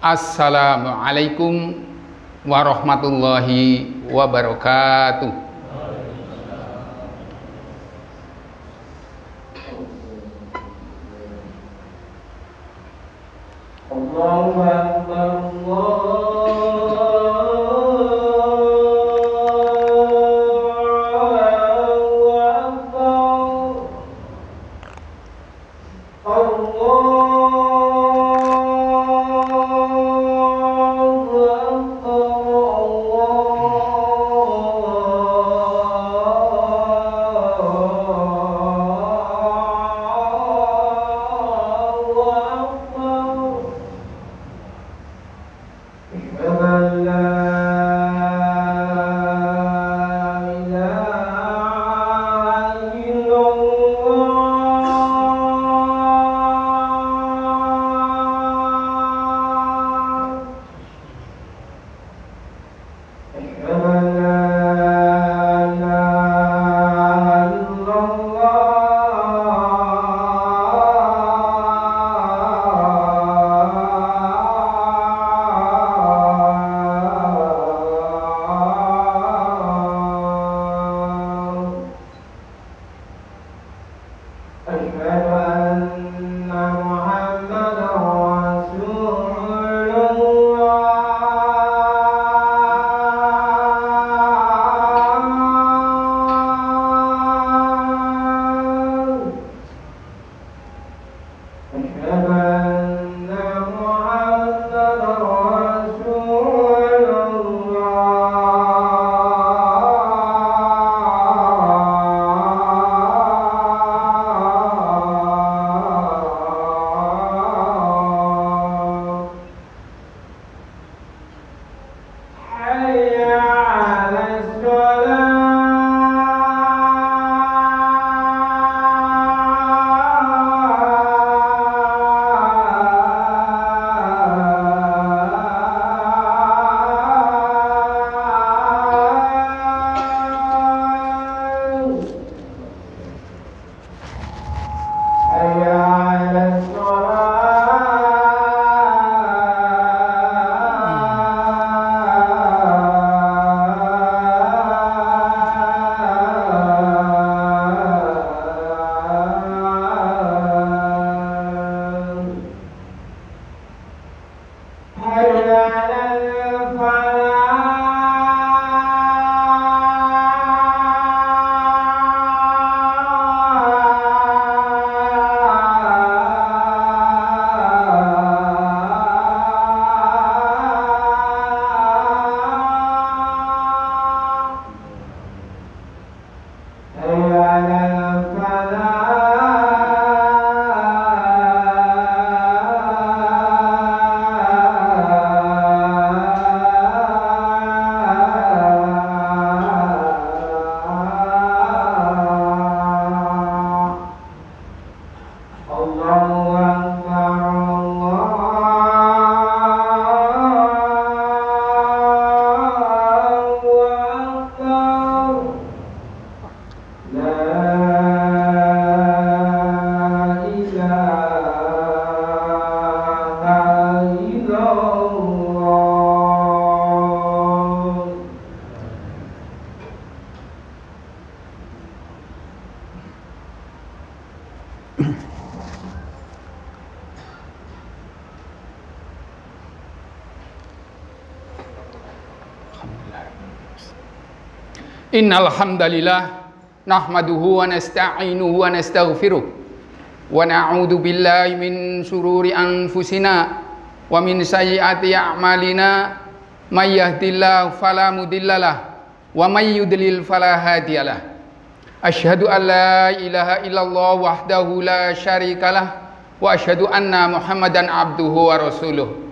Assalamualaikum warahmatullahi wabarakatuh. Allahu Akbar, Innal hamdalillah nahmaduhu wa nasta'inuhu wa nastaghfiruh wa na'udzu billahi min shururi anfusina wa min sayyiati a'malina may yahdihillahu fala mudhillalah wa may yudlil fala hadiyalah. Asyhadu an la ilaha illallah wahdahu la syarikalah wa asyhadu anna Muhammadan abduhu wa rasuluh.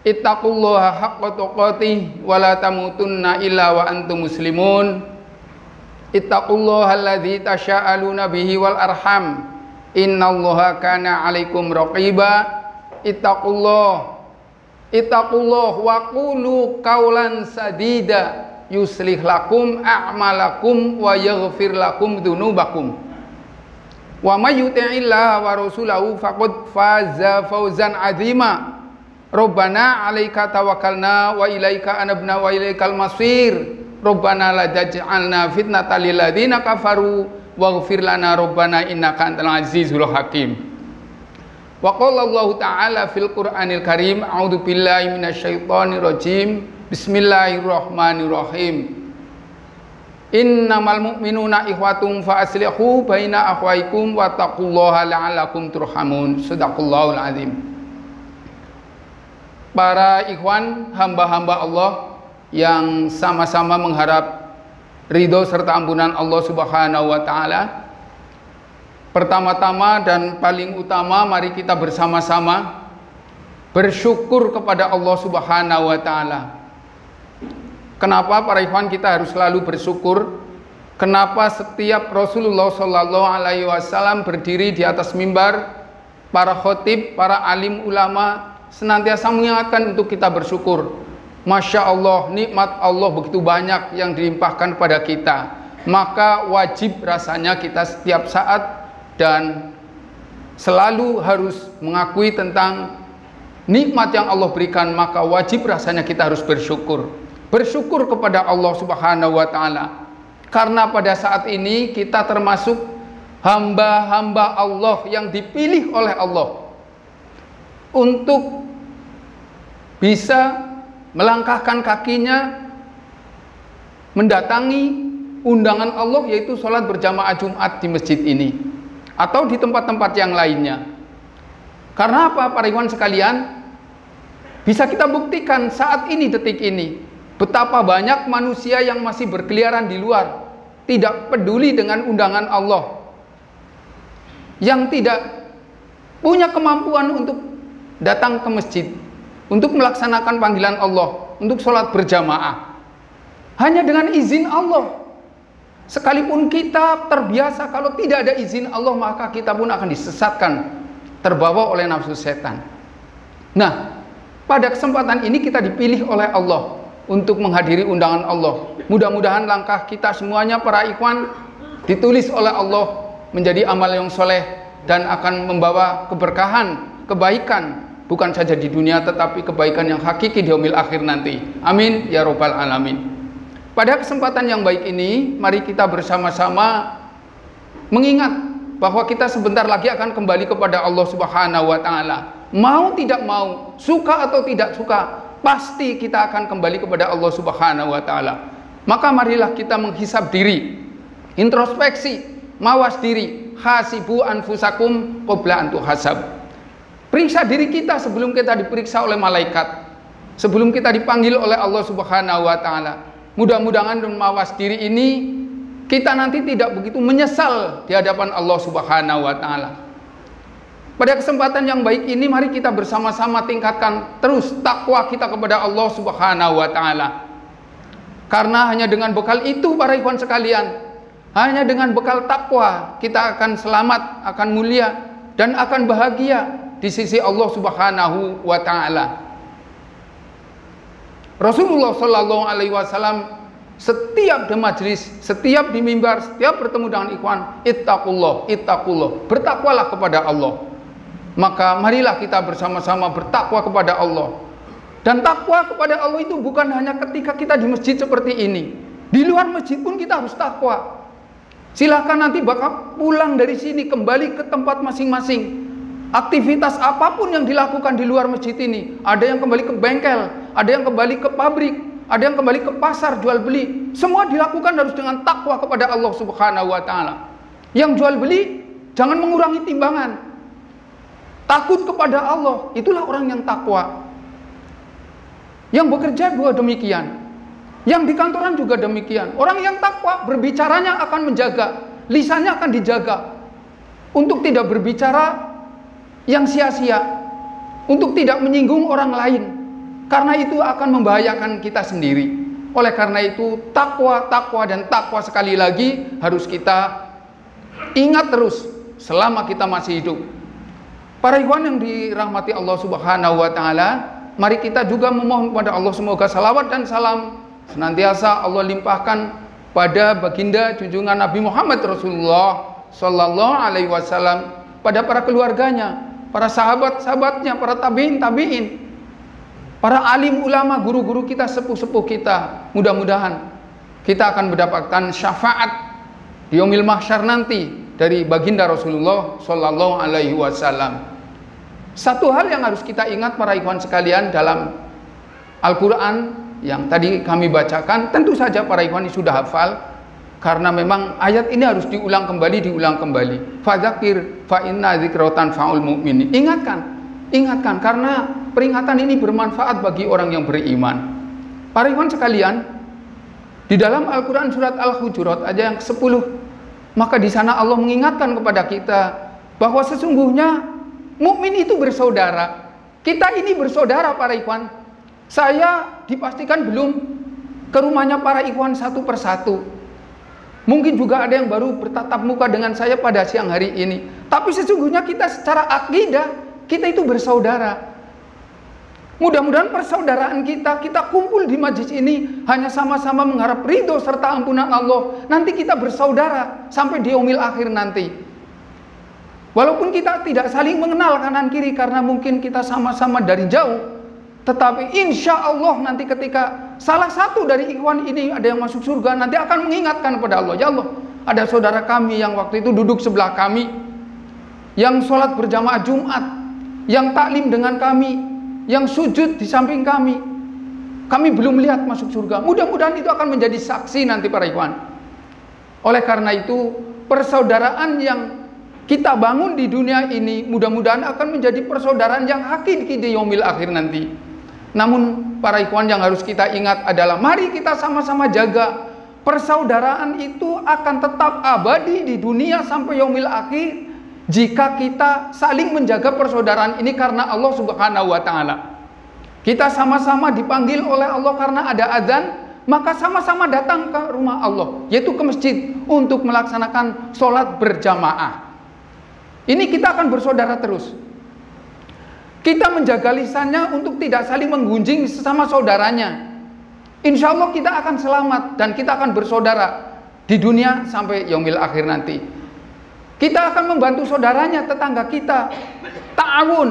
Ittaqullaha haqqa tuqatih wa la tamutunna illa wa antum muslimun. Ittaqullaha alladzi tasya'aluna bihi wal arham. Innallaha kana 'alaikum raqiba. Ittaqullah wa qulu qaulan sadida yuslih lakum a'malakum wa yaghfir lakum dzunubakum. Wa may yuti'illah wa rasulahu faqad faza fawzan 'azima. Rabbana 'alaika tawakkalna wa ilaika anabna wa ilaikal masir. Rabbana la taj'alna fitnatan lil ladzina kafaru waghfir lana rabbana innaka antal azizul hakim. Wa qala Allah ta'ala fil Qur'anil Karim, a'udzu billahi minasyaitonir rajim. Bismillahirrahmanirrahim. Innamal mu'minuna ikhwatum fa aslihu baina akhwaikum wa taqullaha la'allakum turhamun. Shadaqallahul azim. Para ikhwan, hamba-hamba Allah yang sama-sama mengharap ridho serta ampunan Allah Subhanahu wa taala. Pertama-tama dan paling utama, mari kita bersama-sama bersyukur kepada Allah Subhanahu wa taala. Kenapa para ikhwan kita harus selalu bersyukur? Kenapa setiap Rasulullah Shallallahu Alaihi Wasallam berdiri di atas mimbar, para khotib, para alim ulama senantiasa mengingatkan untuk kita bersyukur. Masya Allah, nikmat Allah begitu banyak yang dilimpahkan pada kita. Maka wajib rasanya kita setiap saat dan selalu harus mengakui tentang nikmat yang Allah berikan. Maka wajib rasanya kita harus bersyukur. Bersyukur kepada Allah Subhanahu wa taala. Karena pada saat ini kita termasuk hamba-hamba Allah yang dipilih oleh Allah untuk bisa melangkahkan kakinya mendatangi undangan Allah, yaitu sholat berjamaah Jumat di masjid ini atau di tempat-tempat yang lainnya. Karena apa para ikhwan sekalian? Bisa kita buktikan saat ini, detik ini, betapa banyak manusia yang masih berkeliaran di luar, tidak peduli dengan undangan Allah, yang tidak punya kemampuan untuk datang ke masjid, untuk melaksanakan panggilan Allah, untuk sholat berjamaah, hanya dengan izin Allah. Sekalipun kita terbiasa, kalau tidak ada izin Allah, maka kita pun akan disesatkan, terbawa oleh nafsu setan. Nah, pada kesempatan ini kita dipilih oleh Allah untuk menghadiri undangan Allah. Mudah-mudahan langkah kita semuanya para ikhwan ditulis oleh Allah menjadi amal yang soleh dan akan membawa keberkahan, kebaikan, bukan saja di dunia tetapi kebaikan yang hakiki di yaumil akhir nanti. Amin ya rabbal alamin. Pada kesempatan yang baik ini, mari kita bersama-sama mengingat bahwa kita sebentar lagi akan kembali kepada Allah Subhanahu wa taala. Mau tidak mau, suka atau tidak suka, pasti kita akan kembali kepada Allah Subhanahu wa taala. Maka marilah kita menghisab diri, introspeksi, mawas diri, hasibu anfusakum qabla an tuhasab. Periksa diri kita sebelum kita diperiksa oleh malaikat, sebelum kita dipanggil oleh Allah Subhanahu wa taala. Mudah-mudahan dengan mawas diri ini kita nanti tidak begitu menyesal di hadapan Allah Subhanahu wa taala. Pada kesempatan yang baik ini, mari kita bersama-sama tingkatkan terus takwa kita kepada Allah Subhanahu wa taala. Karena hanya dengan bekal itu para ikhwan sekalian, hanya dengan bekal takwa kita akan selamat, akan mulia dan akan bahagia di sisi Allah Subhanahu wa taala. Rasulullah Shallallahu Alaihi Wasallam setiap di majlis, setiap di mimbar, setiap bertemu dengan ikhwan, ittaqullah, ittaqullah, bertakwalah kepada Allah. Maka marilah kita bersama-sama bertakwa kepada Allah. Dan takwa kepada Allah itu bukan hanya ketika kita di masjid seperti ini. Di luar masjid pun kita harus takwa. Silahkan nanti bakal pulang dari sini kembali ke tempat masing-masing. Aktivitas apapun yang dilakukan di luar masjid ini, ada yang kembali ke bengkel, ada yang kembali ke pabrik, ada yang kembali ke pasar jual beli, semua dilakukan harus dengan takwa kepada Allah Subhanahu wa taala. Yang jual beli jangan mengurangi timbangan, takut kepada Allah, itulah orang yang takwa. Yang bekerja juga demikian, yang di kantoran juga demikian. Orang yang takwa berbicaranya akan menjaga, lisannya akan dijaga untuk tidak berbicara yang sia-sia, untuk tidak menyinggung orang lain, karena itu akan membahayakan kita sendiri. Oleh karena itu takwa dan takwa sekali lagi harus kita ingat terus selama kita masih hidup. Para ikhwan yang dirahmati Allah Subhanahu wa taala, mari kita juga memohon kepada Allah semoga salawat dan salam senantiasa Allah limpahkan pada baginda junjungan Nabi Muhammad Rasulullah Sallallahu Alaihi Wasallam, pada para keluarganya, para sahabat-sahabatnya, para tabiin, para alim ulama, guru-guru kita, sepuh-sepuh kita. Mudah-mudahan kita akan mendapatkan syafaat di yaumil mahsyar nanti dari baginda Rasulullah Sallallahu Alaihi Wasallam. Satu hal yang harus kita ingat para ikhwan sekalian, dalam Al-Quran yang tadi kami bacakan, tentu saja para ikhwan ini sudah hafal, karena memang ayat ini harus diulang kembali. Fadzakir fa inna dzikratan faul mu'minin. Ingatkan karena peringatan ini bermanfaat bagi orang yang beriman. Para ikhwan sekalian, di dalam Al-Quran surat Al-Hujurat ayat yang 10, maka di sana Allah mengingatkan kepada kita bahwa sesungguhnya mukmin itu bersaudara. Kita ini bersaudara para ikhwan. Saya dipastikan belum ke rumahnya para ikhwan satu persatu. Mungkin juga ada yang baru bertatap muka dengan saya pada siang hari ini. Tapi sesungguhnya kita secara akidah, kita itu bersaudara. Mudah-mudahan persaudaraan kita kumpul di majlis ini hanya sama-sama mengharap ridho serta ampunan Allah. Nanti kita bersaudara sampai di yaumil akhir nanti. Walaupun kita tidak saling mengenal kanan kiri karena mungkin kita sama-sama dari jauh, tetapi insya Allah nanti ketika salah satu dari ikhwan ini ada yang masuk surga, nanti akan mengingatkan kepada Allah, ya Allah, ada saudara kami yang waktu itu duduk sebelah kami, yang sholat berjamaah Jumat, yang taklim dengan kami, yang sujud di samping kami belum lihat masuk surga. Mudah-mudahan itu akan menjadi saksi nanti para ikhwan. Oleh karena itu, persaudaraan yang kita bangun di dunia ini mudah-mudahan akan menjadi persaudaraan yang hakiki di yaumil akhir nanti. Namun para ikhwan yang harus kita ingat adalah mari kita sama-sama jaga persaudaraan itu akan tetap abadi di dunia sampai yaumil akhir jika kita saling menjaga persaudaraan ini karena Allah Subhanahu wa taala. Kita sama-sama dipanggil oleh Allah karena ada azan, maka sama-sama datang ke rumah Allah, yaitu ke masjid untuk melaksanakan sholat berjamaah. Ini kita akan bersaudara terus. Kita menjaga lisannya untuk tidak saling menggunjing sesama saudaranya. Insya Allah kita akan selamat dan kita akan bersaudara di dunia sampai yaumil akhir nanti. Kita akan membantu saudaranya, tetangga kita, ta'awun,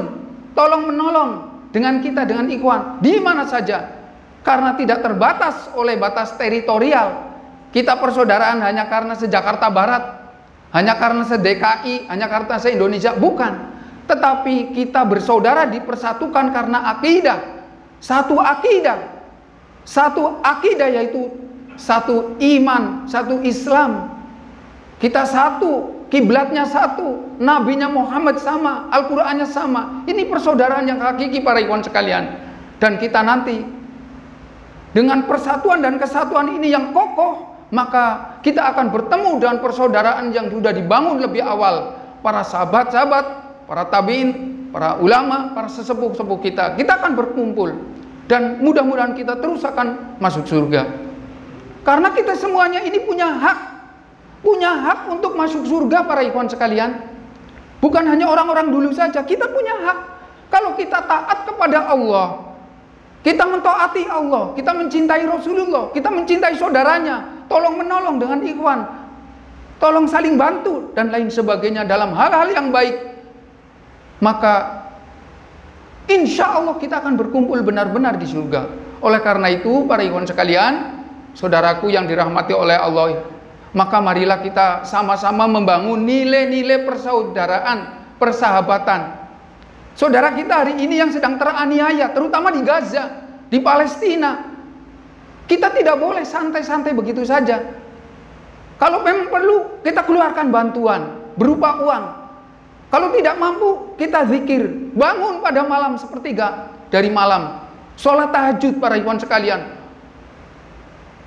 tolong menolong dengan kita, dengan ikhwan, di mana saja. Karena tidak terbatas oleh batas teritorial. Kita persaudaraan hanya karena se-Jakarta Barat, hanya karena se-DKI, hanya karena se-Indonesia, bukan. Tetapi kita bersaudara dipersatukan karena akidah. Satu akidah yaitu satu iman, satu Islam. Kita satu, kiblatnya satu, nabinya Muhammad sama, Al-Qur'annya sama. Ini persaudaraan yang hakiki para ikhwan sekalian. Dan kita nanti dengan persatuan dan kesatuan ini yang kokoh, maka kita akan bertemu dengan persaudaraan yang sudah dibangun lebih awal. Para sahabat-sahabat, para tabiin, para ulama, para sesepuh-sepuh kita akan berkumpul dan mudah-mudahan kita terus akan masuk surga. Karena kita semuanya ini punya hak untuk masuk surga para ikhwan sekalian. Bukan hanya orang-orang dulu saja, kita punya hak. Kalau kita taat kepada Allah, kita mentaati Allah, kita mencintai Rasulullah, kita mencintai saudaranya, tolong menolong dengan ikhwan, tolong saling bantu dan lain sebagainya dalam hal-hal yang baik, maka insya Allah kita akan berkumpul benar-benar di surga. Oleh karena itu para ikhwan sekalian, saudaraku yang dirahmati oleh Allah, maka marilah kita sama-sama membangun nilai-nilai persaudaraan, persahabatan. Saudara kita hari ini yang sedang teraniaya, terutama di Gaza, di Palestina, kita tidak boleh santai-santai begitu saja. Kalau memang perlu, kita keluarkan bantuan berupa uang. Kalau tidak mampu, kita zikir, bangun pada malam sepertiga dari malam, sholat tahajud para ikhwan sekalian.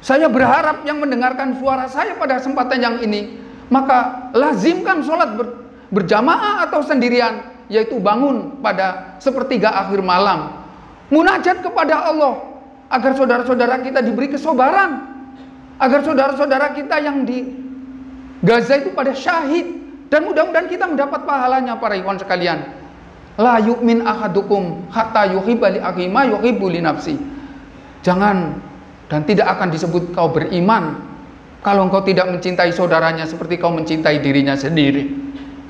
Saya berharap yang mendengarkan suara saya pada kesempatan yang ini, maka lazimkan sholat berjamaah atau sendirian, yaitu bangun pada sepertiga akhir malam, munajat kepada Allah, agar saudara-saudara kita diberi kesabaran, agar saudara-saudara kita yang di Gaza itu pada syahid, dan mudah-mudahan kita mendapat pahalanya para ikhwan sekalian. La yu'min ahadukum hatta yuhibba li akhihi ma yuhibbu li nafsi. Jangan dan tidak akan disebut kau beriman Kalau engkau tidak mencintai saudaranya seperti kau mencintai dirinya sendiri.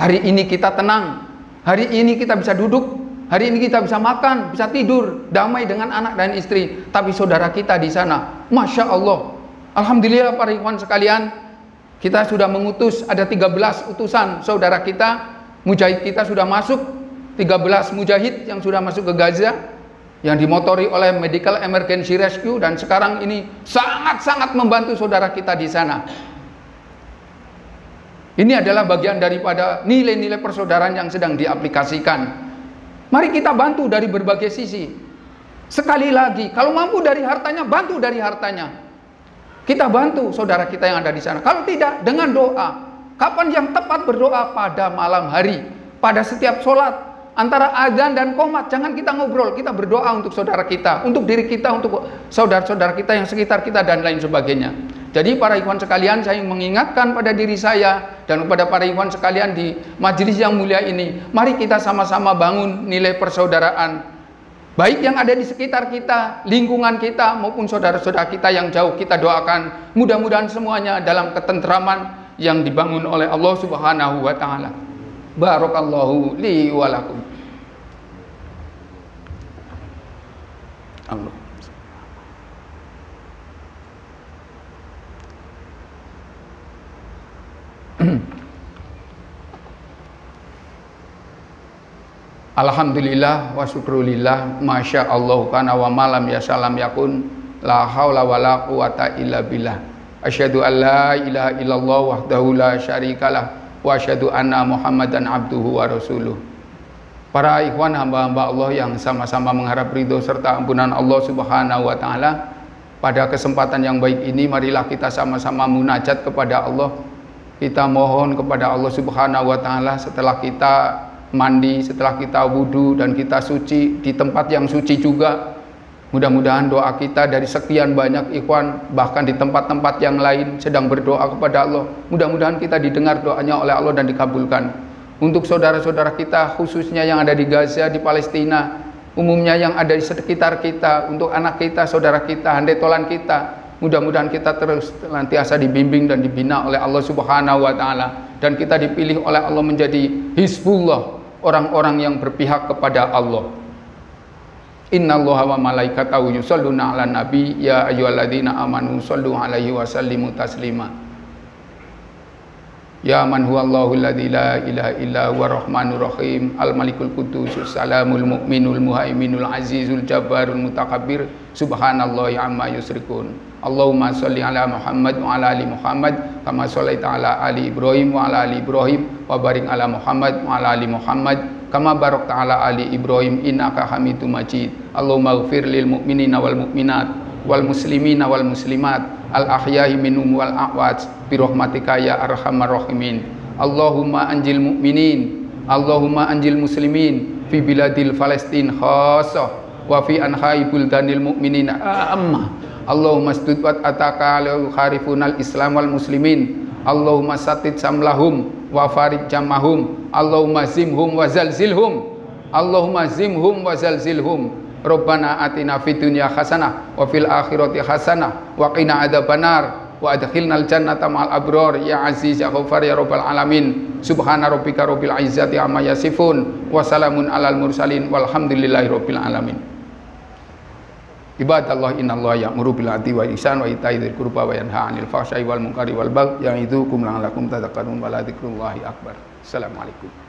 Hari ini kita tenang, hari ini kita bisa duduk, hari ini kita bisa makan, bisa tidur, damai dengan anak dan istri. Tapi saudara kita di sana, Masya Allah, Alhamdulillah para ikhwan sekalian, kita sudah mengutus, ada 13 utusan saudara kita, mujahid kita sudah masuk, 13 mujahid yang sudah masuk ke Gaza, yang dimotori oleh Medical Emergency Rescue, dan sekarang ini sangat-sangat membantu saudara kita di sana. Ini adalah bagian daripada nilai-nilai persaudaraan yang sedang diaplikasikan. Mari kita bantu dari berbagai sisi. Sekali lagi, kalau mampu dari hartanya, bantu dari hartanya. Kita bantu saudara kita yang ada di sana. Kalau tidak, dengan doa. Kapan yang tepat berdoa? Pada malam hari, pada setiap sholat. Antara azan dan qomat, jangan kita ngobrol, kita berdoa untuk saudara kita, untuk diri kita, untuk saudara-saudara kita yang sekitar kita, dan lain sebagainya. Jadi para ikhwan sekalian, saya mengingatkan pada diri saya dan kepada para ikhwan sekalian di majelis yang mulia ini, mari kita sama-sama bangun nilai persaudaraan, baik yang ada di sekitar kita, lingkungan kita, maupun saudara-saudara kita yang jauh. Kita doakan mudah-mudahan semuanya dalam ketentraman yang dibangun oleh Allah Subhanahu wa Ta'ala. Barakallahu li wa lakum. Allah. Alhamdulillah wa syukrulillah, masya Allah kana wa malam ya salam yakun, la haula wa la quwata illa billah. Asyhadu an la ilaha illallah wahdahu la syarikalah, wa asyhadu anna Muhammadan abduhu wa rasuluh. Para ikhwan hamba-hamba Allah yang sama-sama mengharap ridho serta ampunan Allah Subhanahu wa Ta'ala, pada kesempatan yang baik ini marilah kita sama-sama munajat kepada Allah. Kita mohon kepada Allah Subhanahu wa Ta'ala setelah kita mandi, setelah kita wudhu dan kita suci di tempat yang suci juga. Mudah-mudahan doa kita dari sekian banyak ikhwan, bahkan di tempat-tempat yang lain sedang berdoa kepada Allah, mudah-mudahan kita didengar doanya oleh Allah dan dikabulkan. Untuk saudara-saudara kita khususnya yang ada di Gaza, di Palestina, umumnya yang ada di sekitar kita, untuk anak kita, saudara kita, handetolan kita, mudah-mudahan kita terus senantiasa dibimbing dan dibina oleh Allah Subhanahu wa Ta'ala, dan kita dipilih oleh Allah menjadi Hizbullah, orang-orang yang berpihak kepada Allah. Innallaha wa malaikatahu yusholluna 'alan nabi ya ayyuhalladzina amanu shollu 'alaihi wa sallimu taslima. Ya man huwallahu alladzi la ilaha illa huwa rahmanur rahim, al malikul quddus salamul mu'minul muhaiminul azizul jabbarul mutakabbir, subhanallahi amma yusyrikun. Allahumma sholli ala Muhammad wa ala ali Muhammad kama shallaita ala ali Ibrahim wa ala ali Ibrahim, wa barik ala Muhammad wa ala ali Muhammad kama barakta ala ali Ibrahim innaka Hamidum Majid. Allahumma ighfir lil mu'minina wal mu'minat wal muslimina wal muslimat al ahya'i minhum wal amwat bi rahmatika ya arhamar rahimin. Allahumma anjil mu'minin, Allahumma anjil muslimin fi biladil Palestin khassah wa fi anha'i buldanil mu'minina amma. Allahumma studwat ataka al kharifunal islam wal muslimin. Allahumma satid samlahum wa farid jamahum. Allahumma zimhum wa zalzilhum. Allahumma zimhum wa zalzilhum. Rabbana atina fid dunya hasanah wa fil akhirati hasanah wa qina adzabannar wa adkhilnal jannata ma'al abrar ya aziz ya ghaffar ya rabbal alamin. Subhana rabbika rabbil izzati amma yasifun wa salamun alal mursalin walhamdulillahi rabbil alamin. Ibadallah innallaha ya'muru bil 'adli wal ihsan wa ita'i dzil qurba wa yanha 'anil fahsya'i wal munkari wal baghi ya'idukum la'allakum tadhakkarun wa la dzikrullahi akbar. Assalamualaikum.